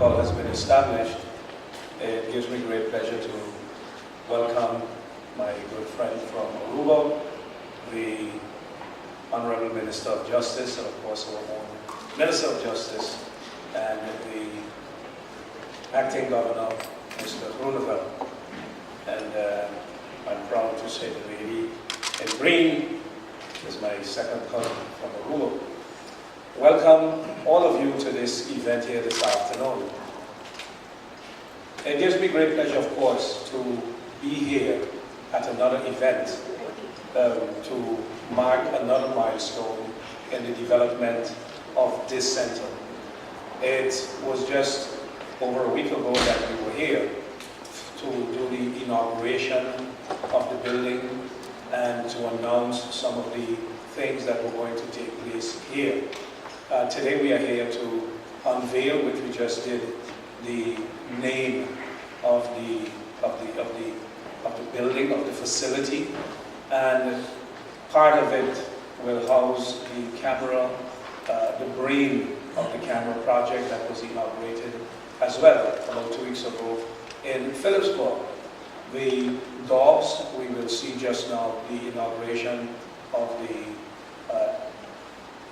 protocol has been established, it gives me great pleasure to welcome my good friend from ARUBA, the Honorable Minister of Justice, and of course our own Minister of Justice, and the Acting Governor, Mr. Roosevelt. And I'm proud to say the lady in green is my second cousin from ARUBA. Welcome all of you to this event here this afternoon. It gives me great pleasure, of course, to be here at another event to mark another milestone in the development of this center. It was just over a week ago that we were here to do the inauguration of the building and to announce some of the things that were going to take place here. Today we are here to unveil, which we just did, the name of the building, of the facility, and part of it will house the camera, the brain of the camera project that was inaugurated as well about 2 weeks ago in Phillipsburg. The dogs, we will see just now the inauguration of the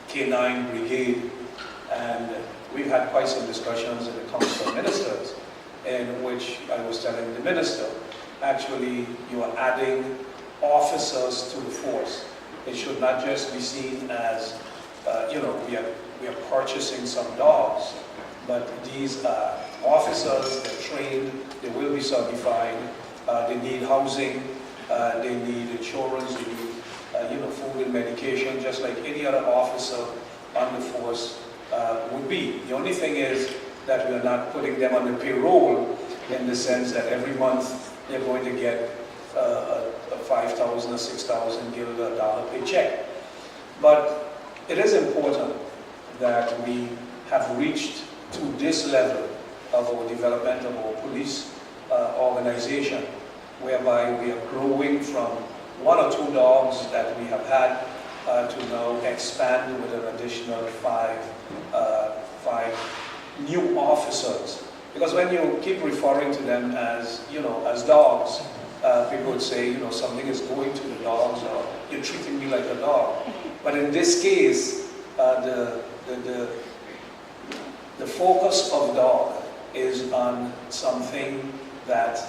K9 Brigade, and we've had quite some discussions in the Council of Ministers in which I was telling the Minister, actually you are adding officers to the force. It should not just be seen as, we are purchasing some dogs, but these are officers, they're trained, they will be certified, they need housing, they need insurance, they need food and medication, just like any other officer on the force would be. The only thing is that we are not putting them on the payroll in the sense that every month they're going to get a 5,000 or 6,000 guild or dollar paycheck. But it is important that we have reached to this level of our development of our police organization, whereby we are growing from 1 or 2 dogs that we have had to now expand with an additional 5 new officers. Because when you keep referring to them as, as dogs, people would say, something is going to the dogs, or you're treating me like a dog. But in this case, the focus of dog is on something that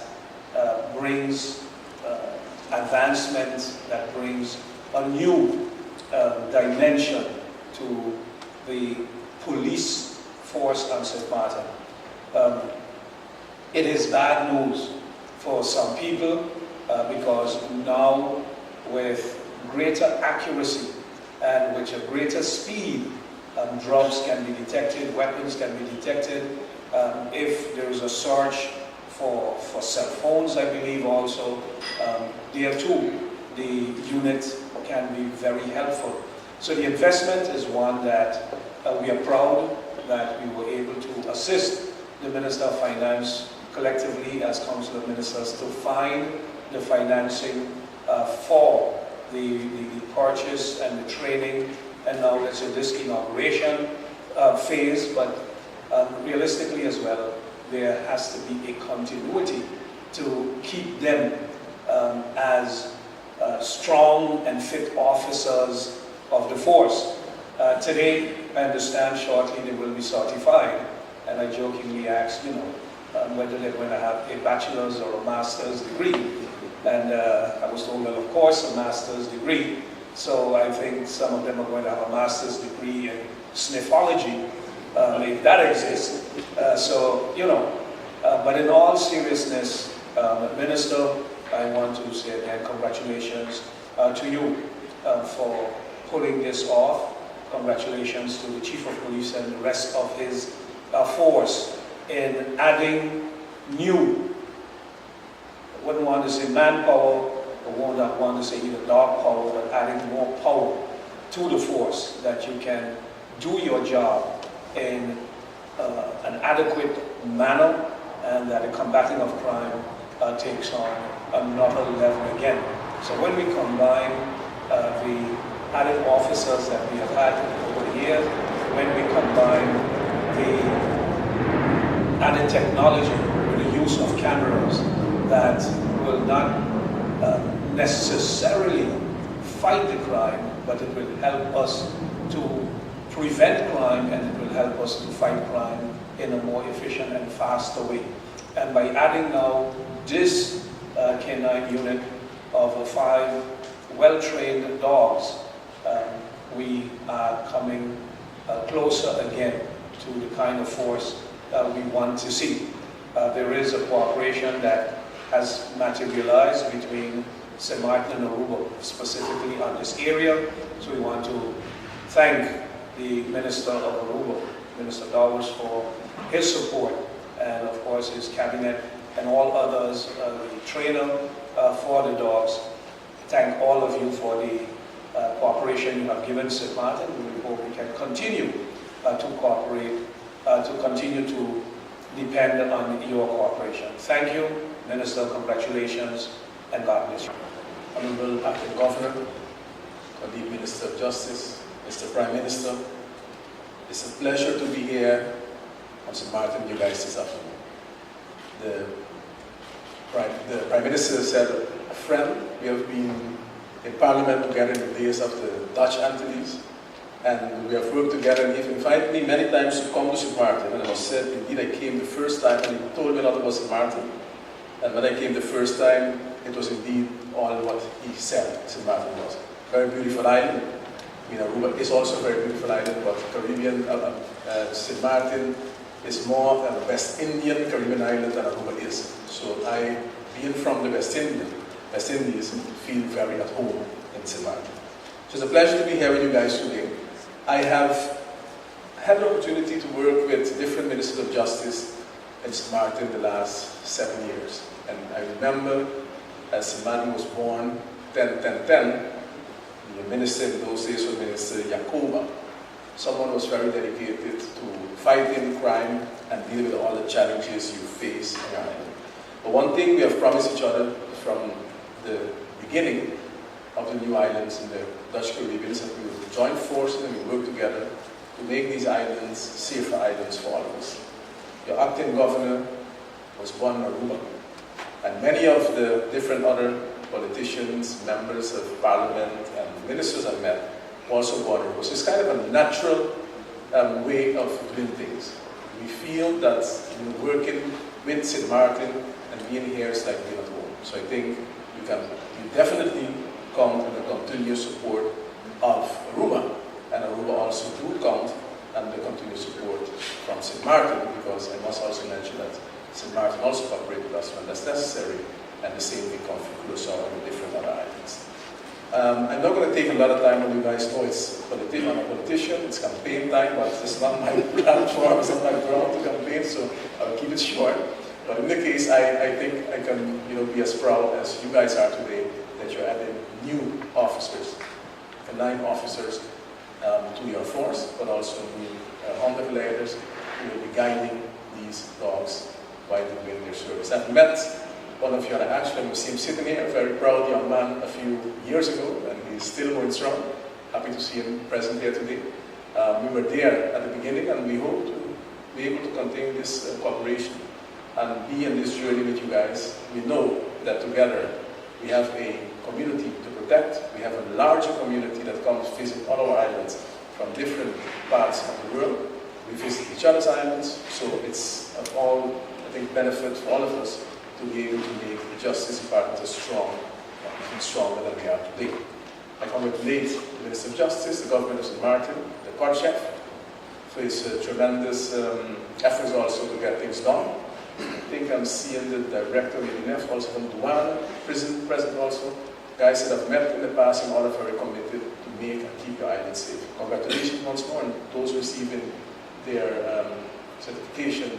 brings advancement, that brings a new dimension to the police force on Sint Maarten. It is bad news for some people because now with greater accuracy and with a greater speed, drugs can be detected, weapons can be detected. If there is a search for cell phones, I believe also, there too, the unit can be very helpful. So the investment is one that we are proud that we were able to assist the Minister of Finance collectively as Council of Ministers to find the financing for the purchase and the training, and now let's say this inauguration phase, but realistically as well, there has to be a continuity to keep them as strong and fit officers of the force. Today, I understand shortly they will be certified, and I jokingly asked, whether they're going to have a bachelor's or a master's degree. And I was told, well, of course, a master's degree. So I think some of them are going to have a master's degree in sniffology, if that exists. But in all seriousness, Minister, I want to say again, congratulations to you for pulling this off. Congratulations to the Chief of Police and the rest of his force in adding new, I wouldn't want to say manpower, I would not want to say either dog power, but adding more power to the force that you can do your job in an adequate manner, and that the combating of crime takes on another level again. So when we combine the added officers that we have had over the years, when we combine the added technology with the use of cameras that will not necessarily fight the crime, but it will help us to prevent crime, and it will help us to fight crime in a more efficient and faster way. And by adding now this canine unit of 5 well-trained dogs, we are coming closer again to the kind of force we want to see. There is a cooperation that has materialized between Sint Maarten and ARUBA, specifically on this area. So we want to thank the Minister of ARUBA, Minister Dowers, for his support, and of course his cabinet and all others, the trainer for the dogs. Thank all of you for the cooperation you have given Sint Maarten. We hope we can continue to cooperate, to continue to depend on your cooperation. Thank you, Minister, congratulations, and God bless you. Honorable Acting Governor, Colleague Minister of Justice, Mr. Prime Minister, it's a pleasure to be here on Sint Maarten, you guys, this afternoon. The Prime Minister said, a friend, we have been in Parliament together in the days of the Dutch Antilles, and we have worked together, and he invited me many times to come to Sint Maarten, and I was said, indeed I came the first time, and he told me not about Sint Maarten, and when I came the first time, it was indeed all what he said Sint Maarten was. Very beautiful island. I mean, ARUBA is also a very beautiful island, but Caribbean, Sint Maarten is more a West Indian Caribbean island than ARUBA is. So I, being from the West Indies, feel very at home in Sint Maarten. So it's a pleasure to be here with you guys today. I have had the opportunity to work with different ministers of justice in Sint Maarten the last 7 years. And I remember as Sint Maarten was born, 10-10-10, the minister in those days was Minister Jacoba. Someone who was very dedicated to fighting crime and dealing with all the challenges you face in your island. But one thing we have promised each other from the beginning of the new islands in the Dutch Caribbean is that we will join forces and we work together to make these islands safer islands for all of us. Your acting governor was born in ARUBA, and many of the different other politicians, members of parliament, and ministers I've met also born in ARUBA. So it's kind of a natural way of doing things. We feel that working with Sint Maarten and being here is like being at home. So I think you definitely count on the continuous support of ARUBA, and ARUBA also do count on the continuous support from Sint Maarten, because I must also mention that Sint Maarten also cooperates with us when that's necessary, and the same thing comes for Curaçao and the different other islands. I'm not going to take a lot of time when you guys know I'm a politician, it's campaign time, but it's not my platform, it's not my ground to campaign, so I'll keep it short. But in the case, I think I can be as proud as you guys are today that you're adding new officers, 9 officers to your force, but also new ondergeleiders who will be guiding these dogs while they're doing their service. I've met one of you, and actually I see him sitting here, a very proud young man a few years ago, and he's still going strong. Happy to see him present here today. We were there at the beginning, and we hope to be able to continue this cooperation and be in this journey with you guys. We know that together we have a community to protect. We have a larger community that comes visit all our islands from different parts of the world. We visit each other's islands, so it's of all, I think, benefit for all of us to be able to make the Justice Department as strong, even stronger than we are today. I congratulate the Minister of Justice, the government of Sint Maarten, the court chef, for his tremendous efforts also to get things done. I think I'm seeing the director of the also from Douane, prison present also. Guys that I've met in the past and all are very committed to make and keep your island safe. Congratulations once more, and those receiving their certification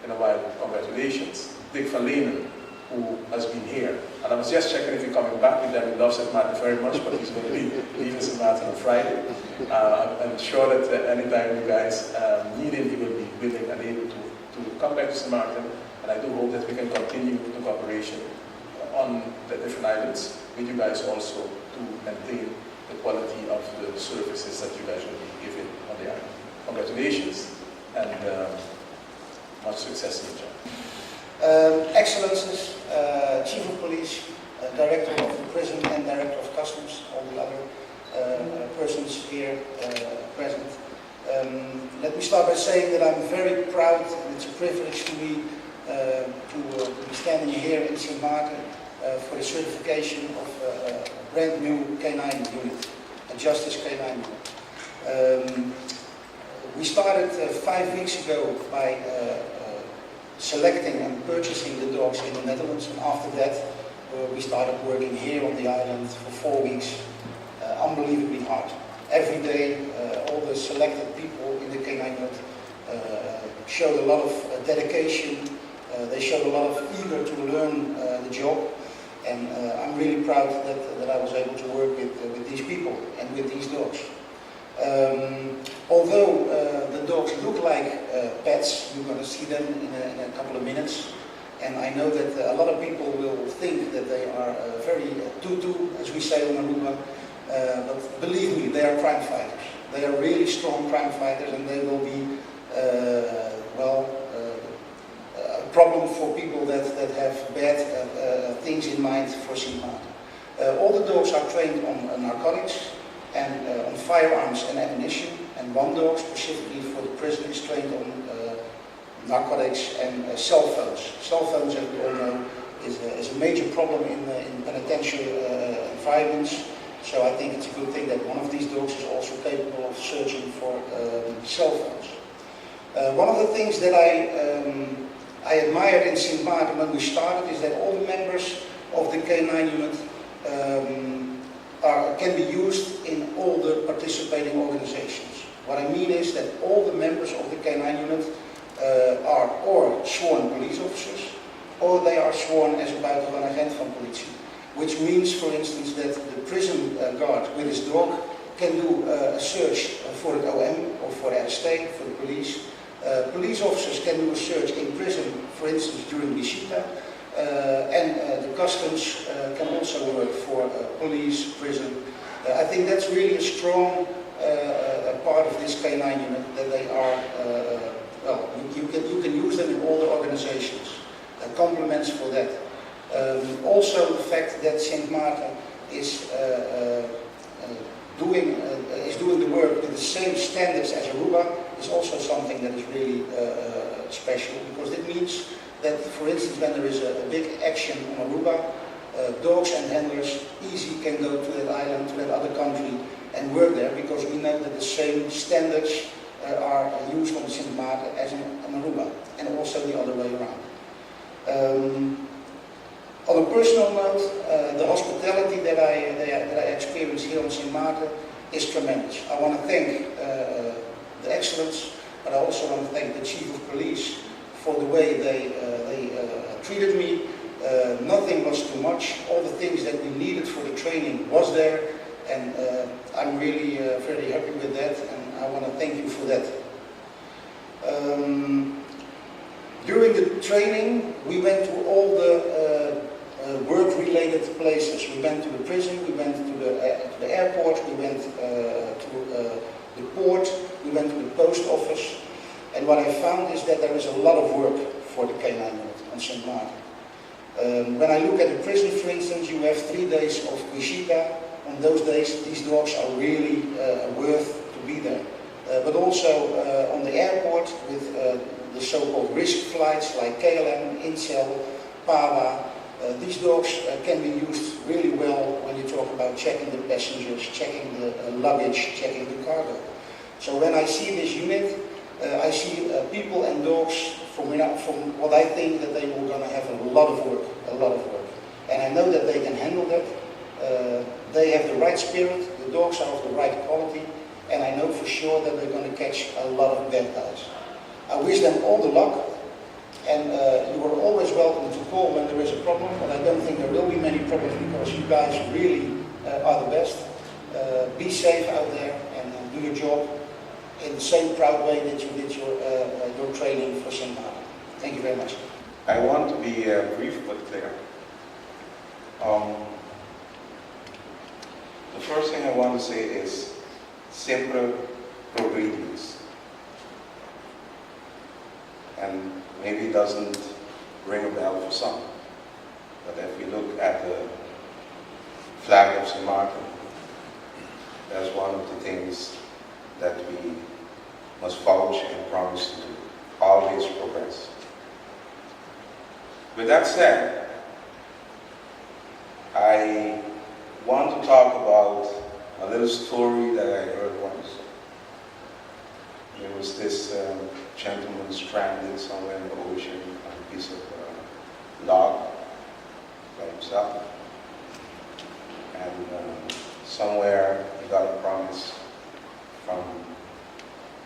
in a while, congratulations. Dick van Lenen, who has been here. And I was just checking if he's coming back with them. He loves Sint Maarten very much, but he's going to be leaving Sint Maarten on Friday. I'm sure that anytime you guys need him, he will be willing and able to come back to Sint Maarten. And I do hope that we can continue the cooperation on the different islands with you guys also to maintain the quality of the services that you guys will be giving on the island. Congratulations, and Much success in the job. Excellencies, Chief of Police, Director of the Prison and Director of Customs, all the other persons here present. Let me start by saying that I'm very proud, and it's a privilege to me to be standing here in Sint Maarten for the certification of a brand new K9 unit, a Justice K9 unit. We started 5 weeks ago by selecting and purchasing the dogs in the Netherlands, and after that we started working here on the island for 4 weeks, unbelievably hard. Every day all the selected people in the K9 unit showed a lot of dedication, they showed a lot of eager to learn the job, and I'm really proud that I was able to work with these people and with these dogs. Although the dogs look like pets, you're going to see them in a couple of minutes, and I know that a lot of people will think that they are very tutu, as we say on ARUBA, but believe me, they are crime fighters. They are really strong crime fighters, and they will be, a problem for people that have bad things in mind for Sint Maarten. All the dogs are trained on narcotics and on firearms and ammunition, and one dog specifically for the prison is trained on narcotics and cell phones. Cell phones, as we all know, is a major problem in penitentiary environments, so I think it's a good thing that one of these dogs is also capable of searching for cell phones. One of the things that I admired in Sint Maarten when we started is that all the members of the K9 unit can be used in all the participating organizations. What I mean is that all the members of the K9 unit are or sworn police officers, or they are sworn as a buitengewoon agent van politie. Which means, for instance, that the prison guard with his dog can do a search for the OM or for the state, for the police. Police officers can do a search in prison, for instance, during visita. And the customs can also work for police, prison. I think that's really a strong part of this K9 unit, that they are, you can use them in all the organizations. Compliments for that. Also the fact that Sint Maarten is doing the work with the same standards as ARUBA is also something that is really special, because it means that, for instance, when there is a big action on ARUBA, dogs and handlers easily can go to that island, to that other country, and work there, because we know that the same standards are used on Sint Maarten as on ARUBA, and also the other way around. On a personal note, the hospitality that I experienced here on Sint Maarten is tremendous. I want to thank the excellence, but I also want to thank the Chief of Police for the way they treated me. Nothing was too much. All the things that we needed for the training was there, and I'm really very happy with that, and I want to thank you for that. During the training, we went to all the work-related places. We went to the prison, we went to the airport, we went to the port, we went to the post office. And what I found is that there is a lot of work for the K9 unit on Sint Maarten. When I look at the prison, for instance, you have 3 days of visita. On those days, these dogs are really worth to be there. But also on the airport with the so-called risk flights like KLM, Incel, PAWA. These dogs can be used really well when you talk about checking the passengers, checking the luggage, checking the cargo. So when I see this unit, I see people and dogs from what I think that they were going to have a lot of work. And I know that they can handle that. They have the right spirit, the dogs are of the right quality, and I know for sure that they're going to catch a lot of bad guys. I wish them all the luck. And you are always welcome to call when there is a problem, but I don't think there will be many problems, because you guys really are the best. Be safe out there and do your job in the same proud way that you did your training for Sint Maarten. Thank you very much. I want to be brief but clear. The first thing I want to say is simple progredience. And maybe doesn't ring a bell for some. But if we look at the flag of Sint Maarten, that's one of the things that we must vouch and promise to do. Always progress. With that said, I want to talk about a little story that I heard once. There was this gentleman stranded somewhere in the ocean on a piece of log by himself. And somewhere he got a promise from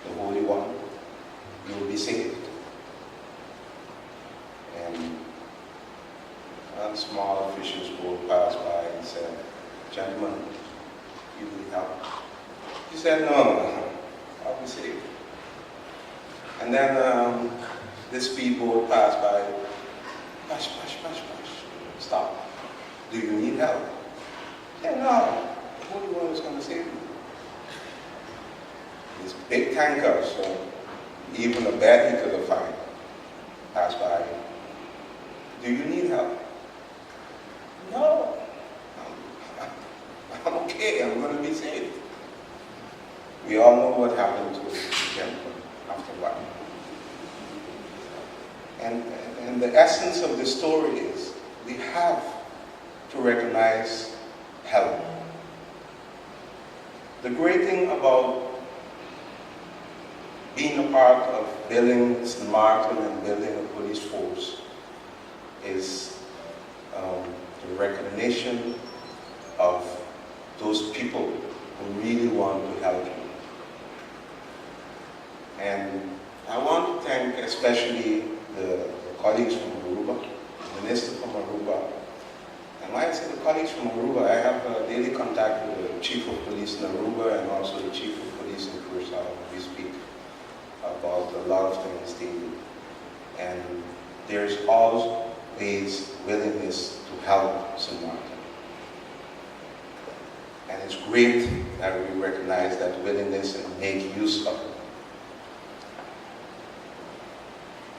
the Holy One, you will be saved. And a small fisher's boat passed by and said, gentlemen, you need help? He said, no, I'll be saved. And then this speedboat passed by, push, stop. Do you need help? He said, no, the Holy One is going to save you. This big tanker, so even a bed he could have found, passed by. Do you need help? No, I'm okay, I'm going to be saved. We all know what happened to the gentleman after a while. And the essence of the story is we have to recognize help. The great thing about being a part of building Sint Maarten and building a police force is the recognition of those people who really want to help you. And I want to thank especially the colleagues from ARUBA, the minister from ARUBA. And when I say the colleagues from ARUBA, I have a daily contact with the chief of police in ARUBA and also the chief of police in Curaçao. We speak about a lot of things daily. And there's always willingness to help Sint Maarten. And it's great that we recognize that willingness and make use of it.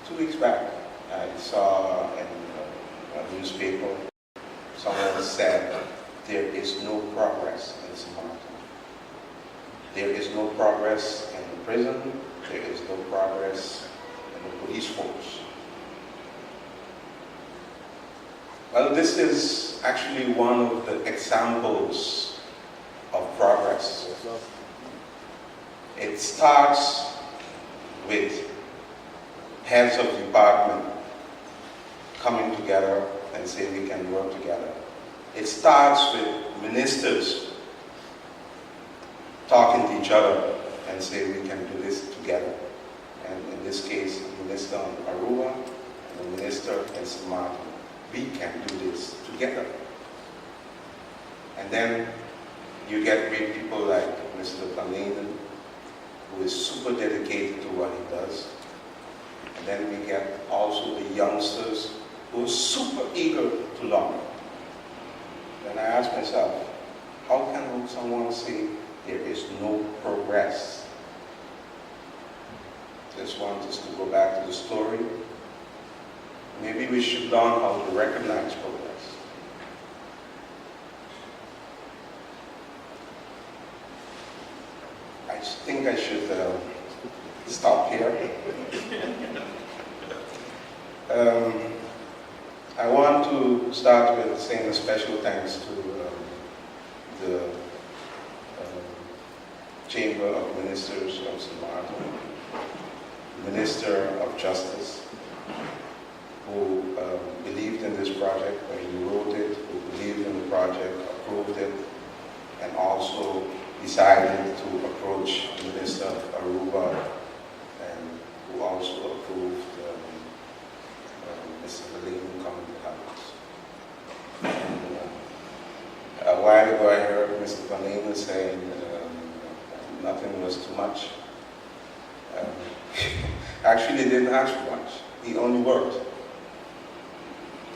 2 weeks back, I saw in a newspaper, someone said, there is no progress in Sint Maarten. There is no progress in the prison, there is no progress in the police force. Well, this is actually one of the examples of progress. It starts with heads of department coming together and say we can work together. It starts with ministers talking to each other and say we can do this together. And in this case, the minister on ARUBA and the minister in Sint Maarten. We can do this together. And then you get great people like Mr. Marlin, who is super dedicated to what he does. And then we get also the youngsters who are super eager to learn. Then I ask myself, how can someone say there is no progress? Just want us to go back to the story. Maybe we should learn how to recognize progress. I think I should stop here. I want to start with saying a special thanks to the Chamber of Ministers of Sint Maarten, Minister of Justice, who believed in this project when he wrote it, who believed in the project, approved it, and also decided to approach the Minister of ARUBA, and who also approved Mr. Marlin coming to help us. A while ago I heard Mr. Marlin saying nothing was too much. Actually, he didn't ask for much. He only worked.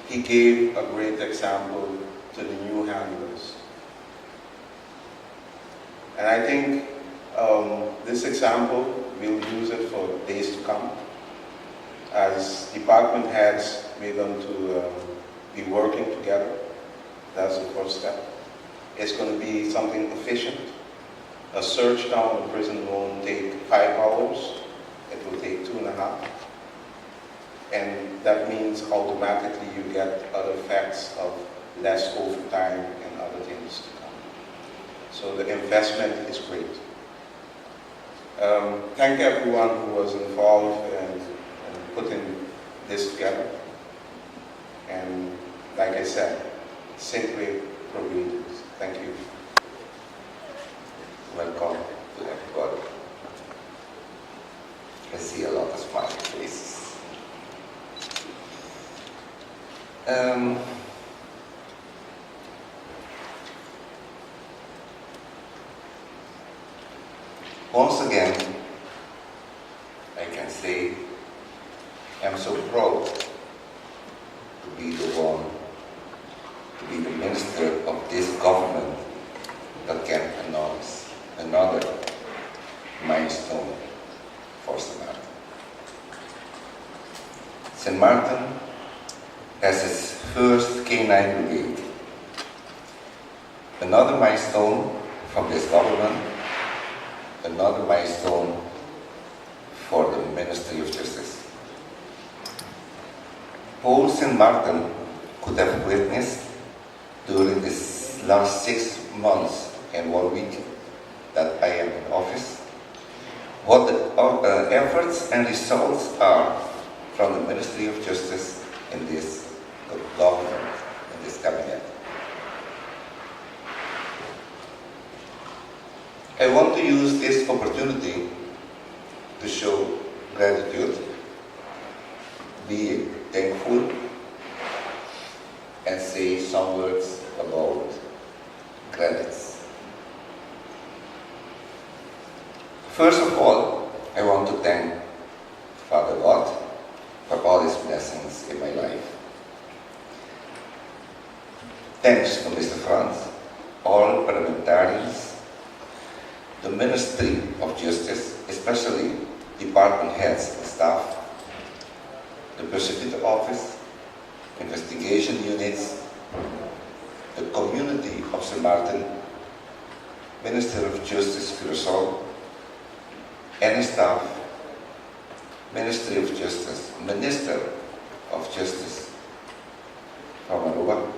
He gave a great example to the new handlers. And I think this example, we'll use it for days to come. As department heads, we're going to be working together. That's the first step. It's going to be something efficient. A search down the prison won't take 5 hours. It will take 2.5. And that means automatically you get other effects of less overtime and other things to come. So the investment is great. Thank everyone who was involved in putting this together. And like I said, simply progress. Thank you. Welcome to everybody. I see a lot of smiling faces. Once again, I can say I'm so proud to be the one, to be the minister of this government that can announce another milestone for Sint Maarten. Sint Maarten has its first K9 brigade. Another milestone from this government, another milestone for the Ministry of Justice. All Sint Maarten could have witnessed during this last 6 months and 1 week that I am in office, what the efforts and results are from the Ministry of Justice in this government, in this cabinet. I want to use this opportunity to show gratitude, be thankful, and say some words about credits. First of all, I want to thank Father God for all His blessings in my life. Thanks to Mr. Franz, all parliamentarians, the Ministry of Justice, especially department heads and staff, the Prosecutor Office, investigation units, the community of Sint Maarten, Minister of Justice Curaçao, any staff, Ministry of Justice, Minister of Justice from ARUBA,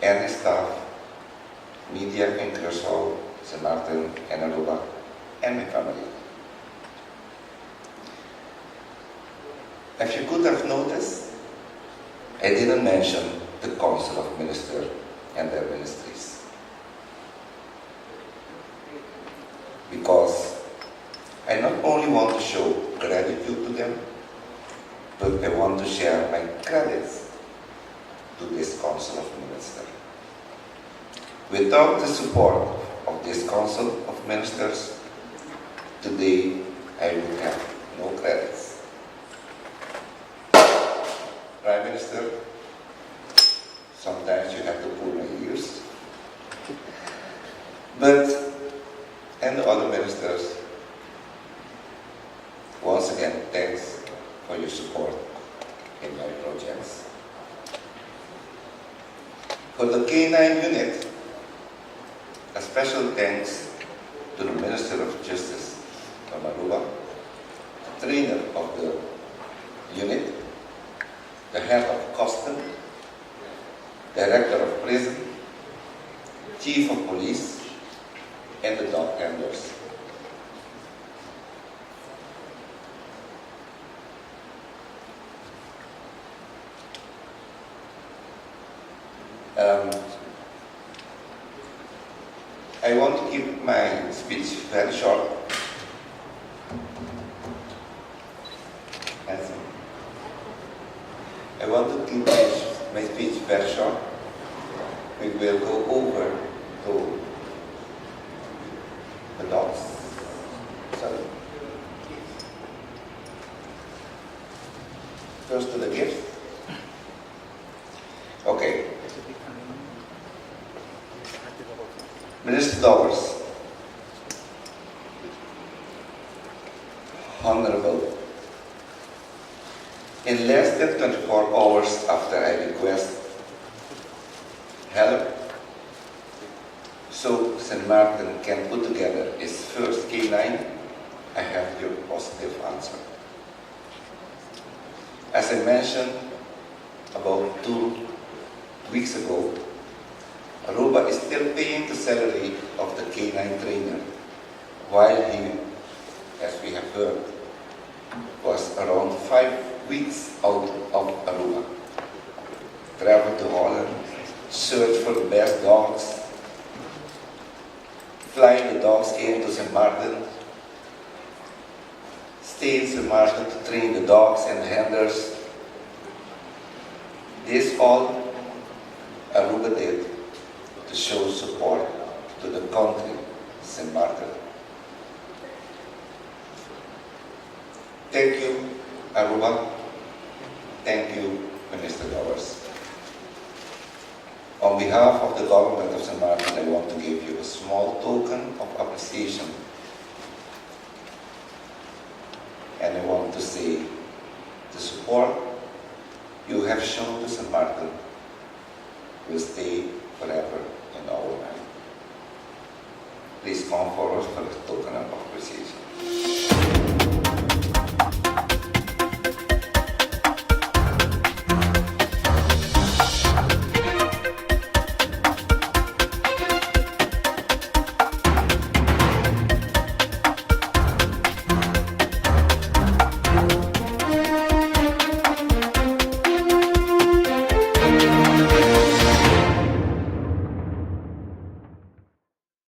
any staff, media in Curaçao, Sint Maarten and ARUBA, and my family. If you could have noticed, I didn't mention the Council of Ministers and their ministries. Because I not only want to show gratitude to them, but I want to share my credits to this Council of Ministers. Without the support of this Council of Ministers, today I would have no credits. Prime Minister, sometimes you have to pull my ears. But, and the other ministers, once again, thanks for your support in my projects. For the K9 unit, a special thanks to the Minister of Justice from ARUBA, the trainer of the unit, the head of custom, director of prison, chief of police, and the dog handlers. I want to keep my speech very short. I want to keep my speech very short. We will go over to the dogs. Sorry. First to the gift. Okay. Minister Dowers, Honorable 24 hours after I request help, so St. Maarten can put together its first K9, I have your positive answer. As I mentioned about 2 weeks ago, ARUBA is still paying the salary of the K9 trainer, while he, as we have heard, was around 5 weeks out of ARUBA. Travel to Holland, search for the best dogs, fly the dogs into St. Maarten, stay in St. Maarten to train the dogs and handlers. This all ARUBA did to show support to the country, St. Maarten. Thank you, ARUBA. Thank you, Minister Dowers. On behalf of the government of St. Maarten, I want to give you a small token of appreciation. And I want to say the support you have shown to St. Maarten will stay forever in our mind. Please come forward for the token of appreciation.